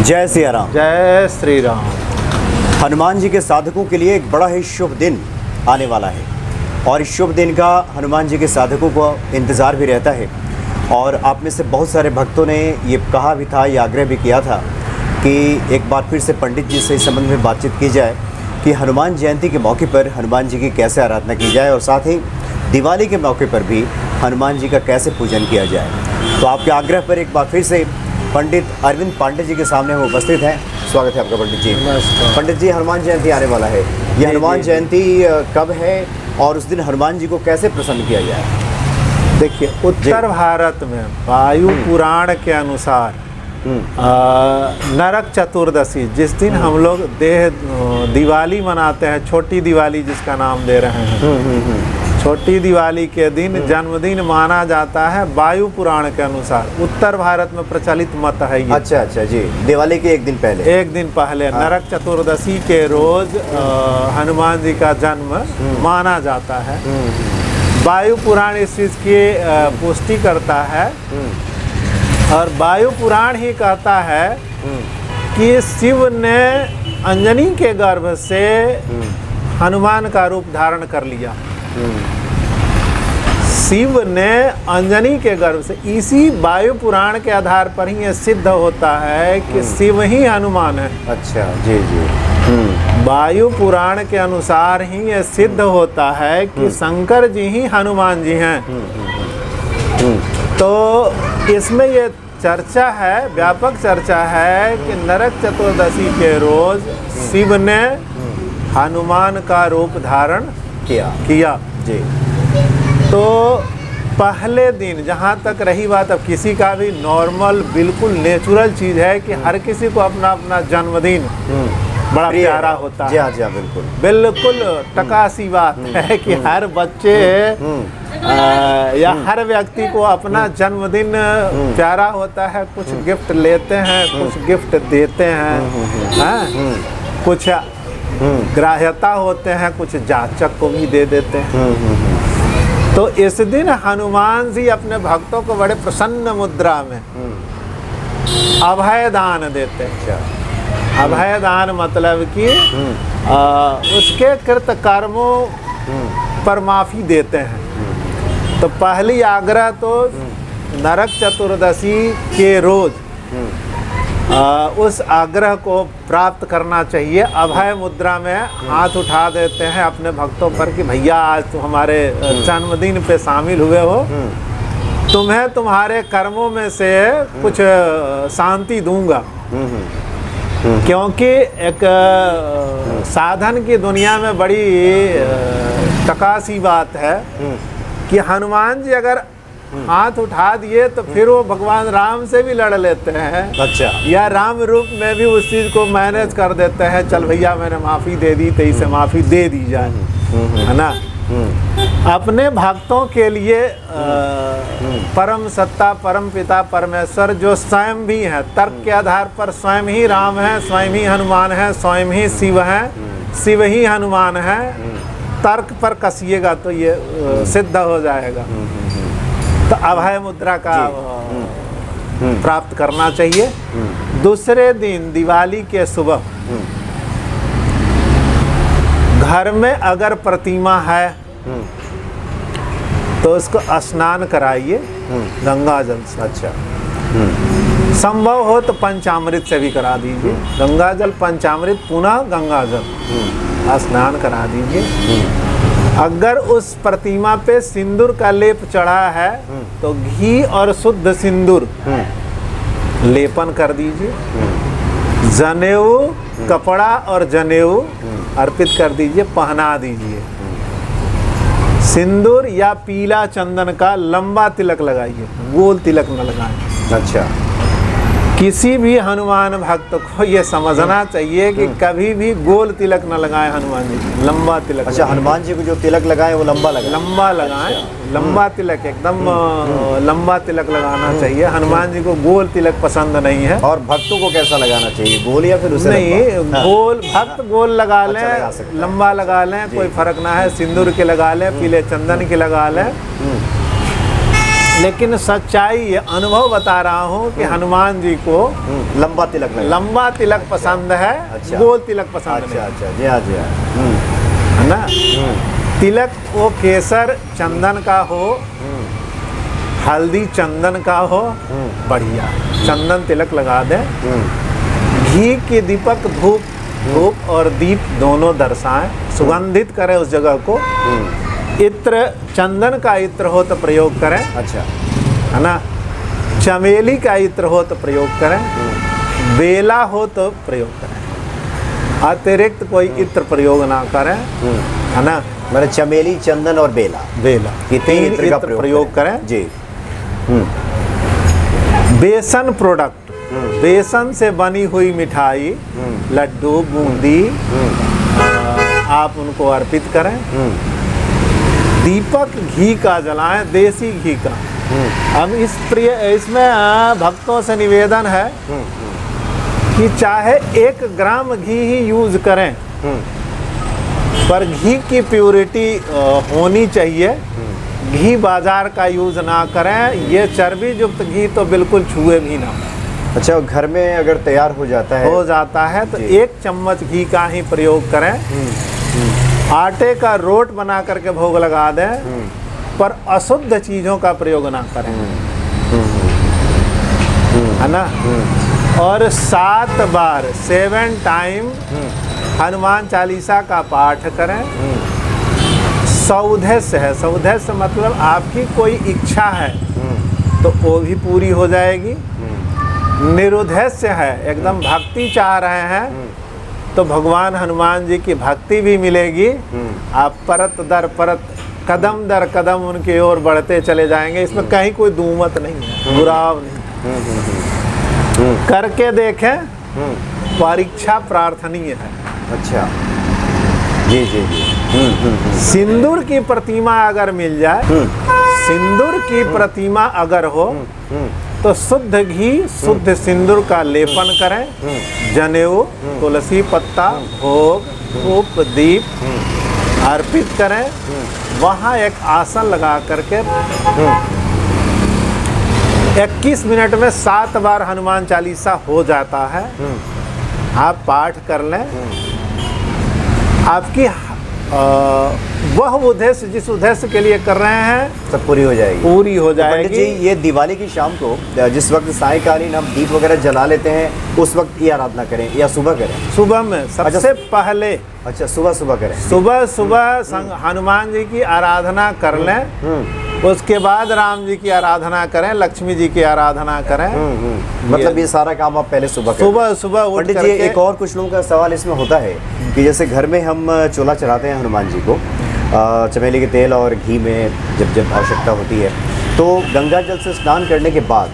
जय सिया राम। जय श्री राम। हनुमान जी के साधकों के लिए एक बड़ा ही शुभ दिन आने वाला है और इस शुभ दिन का हनुमान जी के साधकों को इंतज़ार भी रहता है। और आप में से बहुत सारे भक्तों ने ये कहा भी था, ये आग्रह भी किया था कि एक बार फिर से पंडित जी से इस संबंध में बातचीत की जाए कि हनुमान जयंती के मौके पर हनुमान जी की कैसे आराधना की जाए और साथ ही दिवाली के मौके पर भी हनुमान जी का कैसे पूजन किया जाए। तो आपके आग्रह पर एक बार फिर से पंडित अरविंद पांडे जी के सामने हम उपस्थित हैं। स्वागत है आपका पंडित जी। पंडित जी, हनुमान जयंती आने वाला है, ये हनुमान जयंती कब है और उस दिन हनुमान जी को कैसे प्रसन्न किया जाए? देखिए, उत्तर भारत में वायु पुराण के अनुसार नरक चतुर्दशी, जिस दिन हम लोग दिवाली मनाते हैं, छोटी दिवाली जिसका नाम दे रहे हैं, छोटी दिवाली के दिन जन्मदिन माना जाता है। वायु पुराण के अनुसार उत्तर भारत में प्रचलित मत है ये। अच्छा जी, दिवाली के एक दिन पहले नरक चतुर्दशी के रोज हनुमान जी का जन्म माना जाता है। वायु पुराण इस चीज की पुष्टि करता है और वायु पुराण ही कहता है कि शिव ने अंजनी के गर्भ से हनुमान का रूप धारण कर लिया। शिव ने अंजनी के गर्भ से, इसी वायु पुराण के आधार पर ही ये सिद्ध होता है कि शिव ही हनुमान है। अच्छा जी। वायु पुराण के अनुसार ही ये सिद्ध होता है कि शंकर जी ही हनुमान जी हैं। तो इसमें ये चर्चा है, व्यापक चर्चा है कि नरक चतुर्दशी के रोज शिव ने हनुमान का रूप धारण किया जी। तो पहले दिन, जहाँ तक रही बात, अब किसी का भी नॉर्मल बिल्कुल नेचुरल चीज़ है कि हर किसी को अपना अपना जन्मदिन बड़ा प्यारा होता है। जी हाँ, बिल्कुल टकासी बात है कि हर बच्चे या हर व्यक्ति को अपना जन्मदिन प्यारा होता है। कुछ गिफ्ट लेते हैं, कुछ गिफ्ट देते हैं, कुछ ग्राह्यता होते हैं, कुछ जाचक को भी दे देते हैं। तो इस दिन हनुमान जी अपने भक्तों को बड़े प्रसन्न मुद्रा में अभय दान देते हैं। अभय दान मतलब कि उसके कृत कर्मों पर माफी देते हैं। तो पहली आग्रह तो नरक चतुर्दशी के रोज उस आग्रह को प्राप्त करना चाहिए। अभय मुद्रा में हाथ उठा देते हैं अपने भक्तों पर कि भैया, आज तुम हमारे जन्मदिन पे शामिल हुए हो, तुम्हें तुम्हारे कर्मों में से कुछ शांति दूंगा। क्योंकि एक साधन की दुनिया में बड़ी टकासी बात है कि हनुमान जी अगर हाथ उठा दिए तो फिर वो भगवान राम से भी लड़ लेते हैं। अच्छा। या राम रूप में भी उस चीज को मैनेज कर देते हैं। चल भैया, मैंने माफी दे दी तो इसे माफी दे दी जाए, है ना। अपने भक्तों के लिए परम सत्ता, परम पिता परमेश्वर जो स्वयं भी है, तर्क के आधार पर स्वयं ही राम है, स्वयं ही हनुमान है, स्वयं ही शिव है, शिव ही हनुमान है। तर्क पर कसिएगा तो ये सिद्ध हो जाएगा। तो अभय मुद्रा का प्राप्त करना चाहिए। दूसरे दिन दिवाली के सुबह घर में अगर प्रतिमा है तो उसको स्नान कराइए गंगा जल से। अच्छा। संभव हो तो पंचामृत से भी करा दीजिए। गंगा जल, पंचामृत, पुनः गंगा जल, स्नान करा दीजिए। अगर उस प्रतिमा पे सिंदूर का लेप चढ़ा है तो घी और शुद्ध सिंदूर लेपन कर दीजिए। जनेऊ, कपड़ा और जनेऊ अर्पित कर दीजिए, पहना दीजिए। सिंदूर या पीला चंदन का लंबा तिलक लगाइए, गोल तिलक न लगाएं। अच्छा। किसी भी हनुमान भक्त को ये समझना चाहिए कि कभी भी गोल तिलक न लगाएं हनुमान जी, लंबा तिलक। अच्छा, हनुमान जी को जो तिलक लगाएं वो लंबा लगाएं। लंबा तिलक, एकदम लंबा तिलक लगाना चाहिए। हनुमान जी को गोल तिलक पसंद नहीं है। और भक्तों को कैसा लगाना चाहिए, गोल या फिर उसे नहीं? गोल, भक्त गोल लगा लें, लंबा लगा लें, कोई फर्क ना है। सिंदूर के लगा लें, पीले चंदन के लगा लें। लेकिन सच्चाई ये अनुभव बता रहा हूँ कि हनुमान जी को लंबा तिलक लगा। लंबा तिलक पसंद है, अच्छा। गोल तिलक पसंद अच्छा नहीं, अच्छा, जी हाँ जी हाँ। है ना। तिलक वो केसर चंदन का हो, हल्दी चंदन का हो, बढ़िया चंदन तिलक लगा दें। घी के दीपक धूप और दीप दोनों दर्शाएं, सुगंधित करें उस जगह को। इत्र चंदन का इत्र हो तो प्रयोग करें, अच्छा, है ना। चमेली का इत्र हो तो प्रयोग करें, बेला हो तो प्रयोग करें, अतिरिक्त कोई इत्र प्रयोग ना करें, है ना। मेरे चमेली, चंदन और बेला ये तीन इत्र का इत्र प्रयोग करें जी। बेसन प्रोडक्ट, बेसन से बनी हुई मिठाई, लड्डू, बूंदी, आप उनको अर्पित करें। दीपक घी का जलाएं, देसी घी का। अब इसमें भक्तों से निवेदन है कि चाहे 1 ग्राम घी ही यूज करें, पर घी की प्योरिटी होनी चाहिए। घी बाजार का यूज ना करें, ये चर्बी युक्त घी तो बिल्कुल छुए भी ना। अच्छा, घर में अगर तैयार हो जाता है तो 1 चम्मच घी का ही प्रयोग करें। आटे का रोट बना करके भोग लगा दें, पर अशुद्ध चीज़ों का प्रयोग ना करें, है ना। और 7 बार 7 टाइम हनुमान चालीसा का पाठ करें। सौदेश्य है, सौदेश्य मतलब आपकी कोई इच्छा है तो वो भी पूरी हो जाएगी। निरुद्देश्य है, एकदम भक्ति चाह रहे हैं तो भगवान हनुमान जी की भक्ति भी मिलेगी। आप परत दर परत, कदम दर कदम उनकी ओर बढ़ते चले जाएंगे। इसमें कहीं कोई दूमत नहीं है, बुराव नहीं। करके देखें, परीक्षा प्रार्थनीय है। अच्छा, जी जी जी। सिंदूर की प्रतिमा अगर मिल जाए, सिंदूर की प्रतिमा अगर हो तो शुद्ध घी, शुद्ध सिंदूर का लेपन करें। जनेऊ, तुलसी पत्ता, भोग, धूप, दीप अर्पित करें। वहाँ एक आसन लगा करके 21 मिनट में 7 बार हनुमान चालीसा हो जाता है। आप पाठ कर लें, आपकी वह उद्देश्य जिस उद्देश्य के लिए कर रहे हैं सब पूरी हो जाएगी। पूरी हो जाएगी। पंडित जी, ये दिवाली की शाम को जिस वक्त सायंकालीन हम दीप वगैरह जला लेते हैं, उस वक्त ये आराधना करें या सुबह करें? सुबह में सबसे पहले। अच्छा, सुबह करें। सुबह हनुमान जी की आराधना कर लें। उसके बाद राम जी की आराधना करें, लक्ष्मी जी की आराधना करें। मतलब ये सारा काम आप पहले सुबह करें। सुबह उठ पंडित जी, एक और कुछ लोगों का सवाल इसमें होता है कि जैसे घर में हम चूल्हा चढ़ाते हैं हनुमान जी को, चमेली के तेल और घी में जब आवश्यकता होती है, तो गंगा जल से स्नान करने के बाद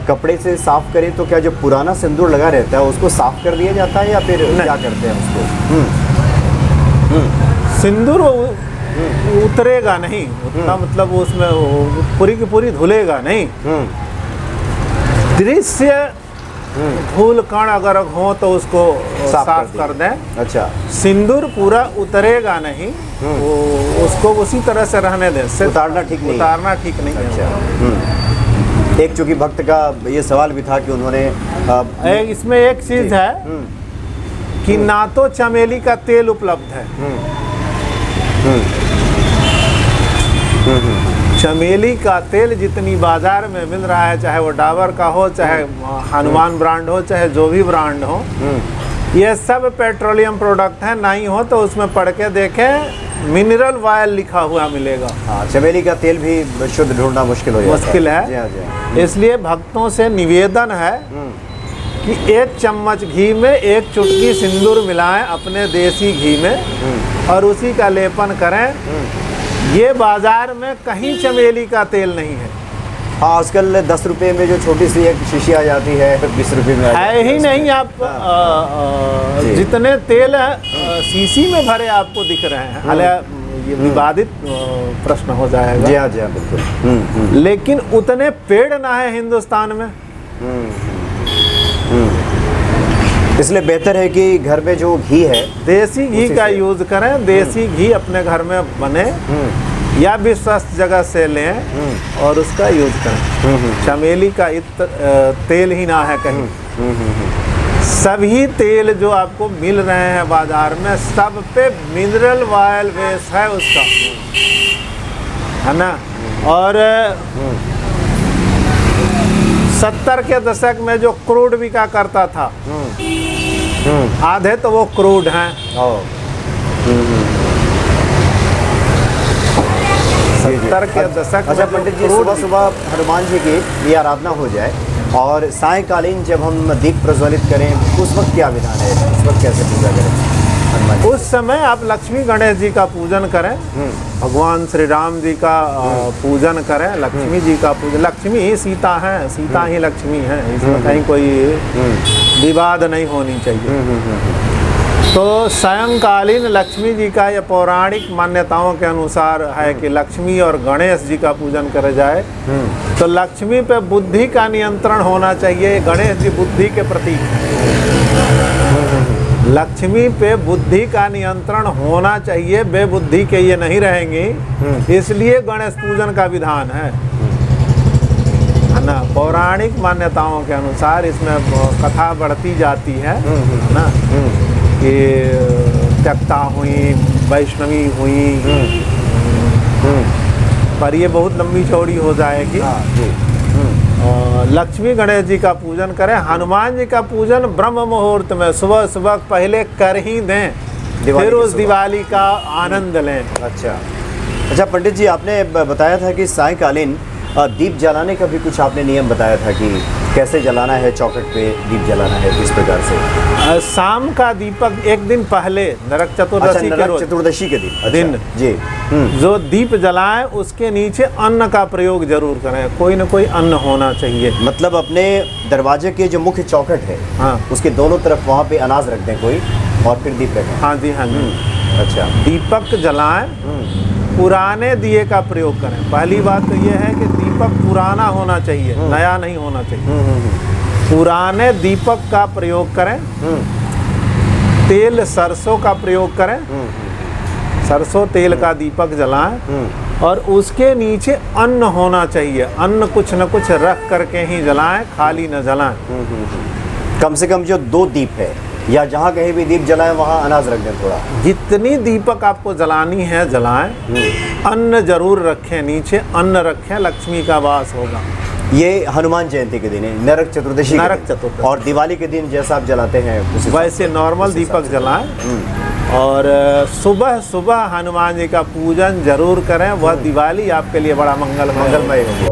कपड़े से साफ करें तो क्या जो पुराना सिंदूर लगा रहता है उसको साफ कर दिया जाता है या फिर क्या करते हैं उसको? सिंदूर उतरेगा नहीं, उतना मतलब उसमें पूरी की पूरी धुलेगा नहीं। दृश्य धूल कण अगर हो तो उसको साफ कर दें। अच्छा, सिंदूर पूरा उतरेगा नहीं, वो उसको उसी तरह से रहने दें। उतारना ठीक नहीं, उतारना ठीक नहीं। अच्छा। एक चूंकि भक्त का ये सवाल भी था कि उन्होंने इसमें एक चीज है कि ना तो चमेली का तेल उपलब्ध है। चमेली का तेल जितनी बाजार में मिल रहा है, चाहे वो डाबर का हो, चाहे हनुमान ब्रांड हो, चाहे जो भी ब्रांड हो, ये सब पेट्रोलियम प्रोडक्ट है। नहीं हो तो उसमें पढ़ के देखें, मिनरल ऑयल लिखा हुआ मिलेगा। हाँ, चमेली का तेल भी शुद्ध ढूंढना मुश्किल हो जाता है। मुश्किल है। इसलिए भक्तों से निवेदन है कि 1 चम्मच घी में 1 चुटकी सिंदूर मिलाएं अपने देसी घी में और उसी का लेपन करें। ये बाजार में कहीं चमेली का तेल नहीं है। हाँ, आजकल 10 रुपये में जो छोटी सी एक शीशी आ जाती है, 20 रुपये में है ही नहीं। आप जितने तेल शीशी में भरे आपको दिख रहे हैं, हालांकि ये विवादित प्रश्न हो जाएगा। जी हाँ, बिल्कुल। लेकिन उतने पेड़ ना है हिंदुस्तान में। इसलिए बेहतर है कि घर में जो घी है देसी घी का यूज करें। देसी घी अपने घर में बने, या विश्वस्त जगह से लें और उसका यूज करें। चमेली का तेल ही ना है कहीं। सभी तेल जो आपको मिल रहे हैं बाजार में, सब पे मिनरल ऑयल बेस है उसका, है ना। और 70 के दशक में जो क्रूड बिका करता था, आधे तो वो क्रूड हैं। 70 के दशक अच्छा में पंडित जी, जो सुबह क्रूड सुबह हनुमान जी की ये आराधना हो जाए और सायंकालीन जब हम दीप प्रज्वलित करें, उस वक्त क्या विधान है? उस वक्त कैसे पूजा करें हनुमान जी? उस समय आप लक्ष्मी गणेश जी का पूजन करें, भगवान श्री राम जी का पूजन करें, लक्ष्मी जी का पूजन। लक्ष्मी ही सीता है, सीता ही लक्ष्मी है, इसमें कहीं कोई विवाद नहीं होनी चाहिए। तो सायंकालीन लक्ष्मी जी का ये पौराणिक मान्यताओं के अनुसार है कि लक्ष्मी और गणेश जी का पूजन करा जाए। तो लक्ष्मी पे बुद्धि का नियंत्रण होना चाहिए। गणेश जी बुद्धि के प्रतीक हैं। लक्ष्मी पे बुद्धि का नियंत्रण होना चाहिए, बेबुद्धि के ये नहीं रहेंगी, इसलिए गणेश पूजन का विधान है ना। पौराणिक मान्यताओं के अनुसार इसमें कथा बढ़ती जाती है ना, कि त्यक्ता हुई, वैष्णवी हुई, पर ये बहुत लंबी चौड़ी हो जाएगी। लक्ष्मी गणेश जी का पूजन करें। हनुमान जी का पूजन ब्रह्म मुहूर्त में सुबह सुबह पहले कर ही दें, फिर उस दिवाली का आनंद लें। अच्छा पंडित जी, आपने बताया था कि सायंकालीन दीप जलाने का भी कुछ आपने नियम बताया था कि कैसे जलाना है, चौखट पे दीप जलाना है, किस प्रकार से? शाम का दीपक एक दिन पहले, नरक चतुर्दशी के रोज, चतुर्दशी के दिन जी जो दीप जलाएं उसके नीचे अन्न का प्रयोग जरूर करें। कोई न कोई अन्न होना चाहिए। मतलब अपने दरवाजे के जो मुख्य चौखट है, हाँ, उसके दोनों तरफ वहाँ पे अनाज रख दें कोई, और फिर दीप रखें। हाँ जी, हाँ जी। अच्छा, दीपक जलाएं, पुराने दिए का प्रयोग करें। पहली बात तो ये है कि दीपक पुराना होना चाहिए, नया नहीं होना चाहिए। पुराने दीपक का प्रयोग करें। तेल सरसों का प्रयोग करें, सरसों तेल का दीपक जलाएं, और उसके नीचे अन्न होना चाहिए। अन्न कुछ न कुछ रख करके ही जलाएं, खाली न जलाएं। कम से कम जो 2 दीप है, या जहाँ कहीं भी दीप जलाएं वहाँ अनाज रख दें थोड़ा। जितनी दीपक आपको जलानी है जलाएं। अन्न जरूर रखें, नीचे अन्न रखें, लक्ष्मी का वास होगा। ये हनुमान जयंती के दिन है, नरक चतुर्दशी के नरक दिन। चतुर्दशी। और दिवाली के दिन जैसा आप जलाते हैं वैसे नॉर्मल दीपक जलाएं। और सुबह सुबह हनुमान जी का पूजन जरूर करें। वह दिवाली आपके लिए बड़ा मंगलमय होगी।